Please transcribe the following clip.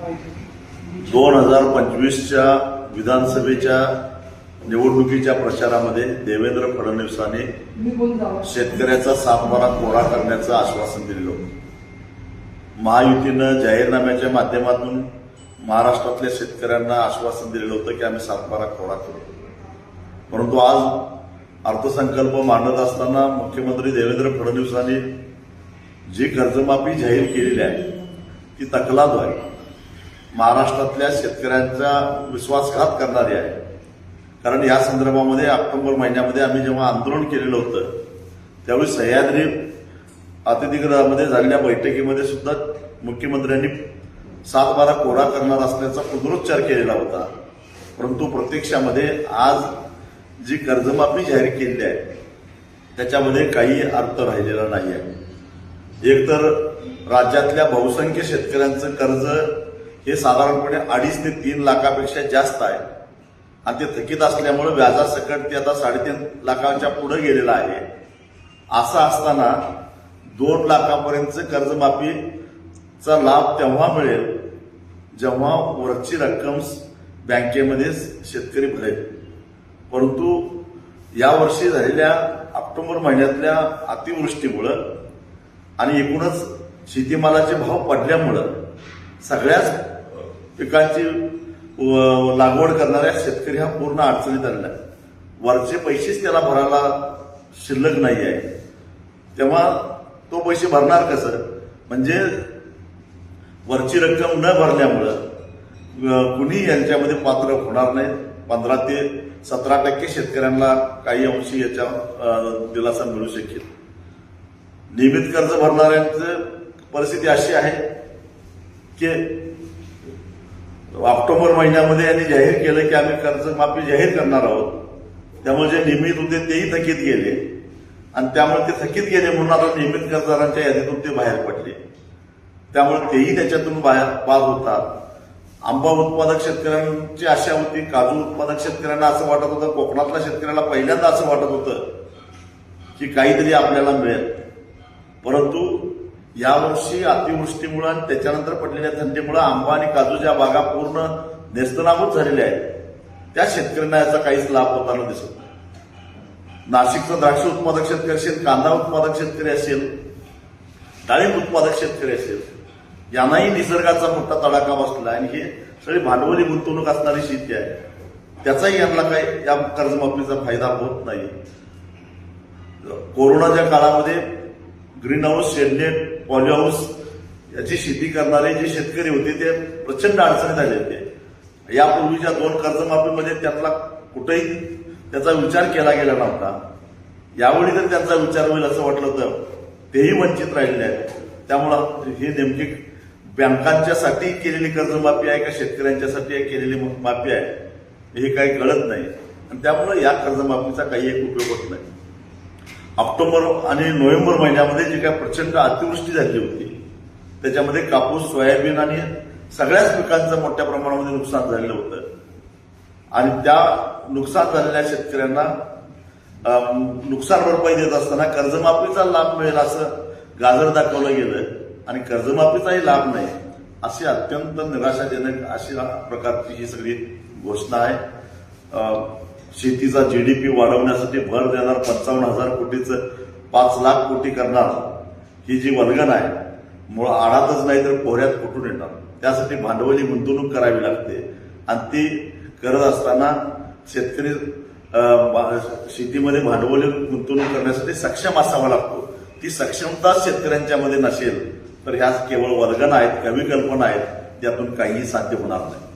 2025च्या विधानसभेच्या निवडणुकीच्या प्रचारामध्ये देवेंद्र फडणवीसांनी शेतकऱ्याचा सातबारा कोरा करण्याचं आश्वासन दिलं होतं. महायुतीनं जाहीरनाम्याच्या माध्यमातून महाराष्ट्रातल्या शेतकऱ्यांना आश्वासन दिलेलं होतं की आम्ही सातबारा कोरा करू. परंतु आज अर्थसंकल्प मांडत असताना मुख्यमंत्री देवेंद्र फडणवीसांनी जी कर्जमाफी जाहीर केलेली आहे ती तकलाद्वारे महाराष्ट्रातल्या शेतकऱ्यांचा विश्वासघात करणारी आहे. कारण या संदर्भामध्ये ऑक्टोबर महिन्यामध्ये आम्ही जेव्हा आंदोलन केलेलं होतं त्यावेळी सह्याद्री अतिथीगृहामध्ये झालेल्या बैठकीमध्ये सुद्धा मुख्यमंत्र्यांनी सातबारा कोरा करणार असल्याचा पुनरुच्चार केलेला होता. परंतु प्रत्यक्षामध्ये आज जी कर्जमाफी जाहीर केलेली आहे त्याच्यामध्ये काही अर्थ राहिलेला नाही आहे. एकतर राज्यातल्या बहुसंख्य शेतकऱ्यांचं कर्ज हे साधारणपणे 2.5 ते 3 लाखापेक्षा जास्त आहे आणि ते थकीत असल्यामुळे व्याजासकट ते आता 3.5 लाखांच्या पुढे गेलेलं आहे. असं असताना 2 लाखापर्यंतचं कर्जमाफीचा लाभ तेव्हा मिळेल जेव्हा वरची रक्कम बँकेमध्ये शेतकरी भरेल. परंतु यावर्षी झालेल्या ऑक्टोबर महिन्यातल्या अतिवृष्टीमुळं आणि एकूणच शेतीमालाचे भाव पडल्यामुळं सगळ्याच पिकांची लागवड करणाऱ्या शेतकरी हा पूर्ण अडचणीत आलेला आहे. वरचे पैसेच त्याला भरायला शिल्लक नाही आहे. तेव्हा तो पैसे भरणार कसं? म्हणजे वरची रक्कम न भरल्यामुळं कुणी यांच्यामध्ये पात्र होणार नाही. 15 ते 17% शेतकऱ्यांना काही अंशी याच्या दिलासा मिळू शकेल. नियमित कर्ज भरणाऱ्यांचं परिस्थिती अशी आहे की ऑक्टोबर महिन्यामध्ये यांनी जाहीर केलं की आम्ही कर्जमाफी जाहीर करणार आहोत. त्यामुळे जे नियमित होते तेही थकीत गेले आणि त्यामुळे ते थकीत गेले म्हणून आता नियमित कर्जदारांच्या यादीतून ते बाहेर पडले. त्यामुळे तेही त्याच्यातून बाहेर पास होतात. आंबा उत्पादक शेतकऱ्यांची आशा होती, काजू उत्पादक शेतकऱ्यांना असं वाटत होतं, कोकणातल्या शेतकऱ्याला पहिल्यांदा असं वाटत होतं की काहीतरी आपल्याला मिळेल. परंतु यावर्षी अतिवृष्टीमुळे आणि त्याच्यानंतर पडलेल्या थंडीमुळे आंबा आणि काजूच्या बागा पूर्ण नेस्तनाबूत झालेल्या आहेत. त्या शेतकऱ्यांना याचा काहीच लाभ होताना दिसत नाही. नाशिकचा द्राक्ष उत्पादक शेतकरी असेल, कांदा उत्पादक शेतकरी असेल, डाळिंब उत्पादक शेतकरी असेल, यांनाही निसर्गाचा मोठा तडाखा बसला आणि हे सगळी भांडवली गुंतवणूक असणारी शेती आहे. त्याचाही यांना काही या कर्जमाफीचा फायदा होत नाही. कोरोनाच्या काळामध्ये green house, shade net, poly house याची शेती करणारे जे शेतकरी होते ते प्रचंड अडचणीत आले होते. यापूर्वीच्या 2 कर्जमाफीमध्ये त्यातला कुठेही त्याचा विचार केला गेला नव्हता. यावेळी तर त्यांचा विचार होईल असं वाटलं होतं, तेही वंचित राहिले आहेत. त्यामुळं हे नेमकी बँकांच्यासाठी केलेली कर्जमाफी आहे का शेतकऱ्यांच्यासाठी केलेली माफी आहे हे काही कळत नाही आणि त्यामुळे या कर्जमाफीचा काही एक उपयोग होत नाही. ऑक्टोबर आणि नोव्हेंबर महिन्यामध्ये जी काय प्रचंड अतिवृष्टी झाली होती त्याच्यामध्ये कापूस, सोयाबीन आणि सगळ्याच पिकांचं मोठ्या प्रमाणामध्ये नुकसान झालेलं होतं आणि त्या नुकसान झालेल्या शेतकऱ्यांना नुकसान भरपाई देत असताना कर्जमाफीचा लाभ मिळेल असं गाजर दाखवलं गेलं आणि कर्जमाफीचाही लाभ नाही अशी अत्यंत निराशाजनक अशी प्रकारची ही सगळी घोषणा आहे. शेतीचा जीडीपी वाढवण्यासाठी भर देणार 55,000 कोटीचं 5 लाख कोटी करणार ही जी वल्गन आहे मुळे आडातच नाही तर पोहऱ्यात कुठून येणार. त्यासाठी भांडवली गुंतवणूक करावी लागते आणि ती करत असताना शेतकरी शेतीमध्ये भांडवली गुंतवणूक करण्यासाठी सक्षम असावा लागतो. ती सक्षमता शेतकऱ्यांच्यामध्ये नसेल तर ह्या केवळ वल्गन आहेत, कवी कल्पना आहेत, त्यातून काहीही साध्य होणार नाही.